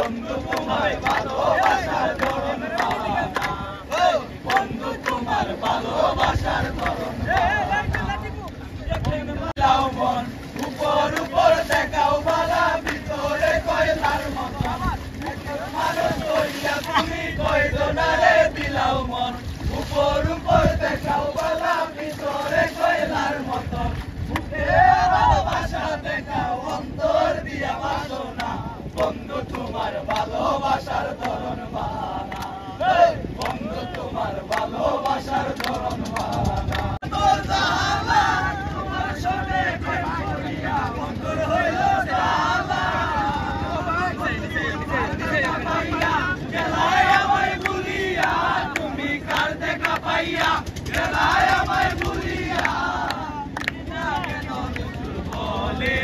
বন্ধু তোমার ভালোবাসার ধরন বাহানা, বন্ধু তোমার ভালোবাসার ধরন বাহানা। মন উপর উপর দেখাও বালা, ভিতরে কয়লার মতো মানুষ কইয়া তুমি কইতো না রে দিলাও মন। উপর উপর দেখাও বালা, ভিতরে কয়লার মতো ভালোবাসা দেখাও, অন্তর দিয়া বাসনা, বন্ধু তোমার ভালোবাসার ধরন বাহানা, বন্ধু তোমার ভালোবাসার ধরন বাহানা। তোমার সঙ্গে প্রেম করিয়া বন্ধুর হইল জ্বালা, গেলায় আমায় ভুলিয়া, তুমি কার দেখা পাইয়া গেলায় আমায় ভুলিয়া। বলে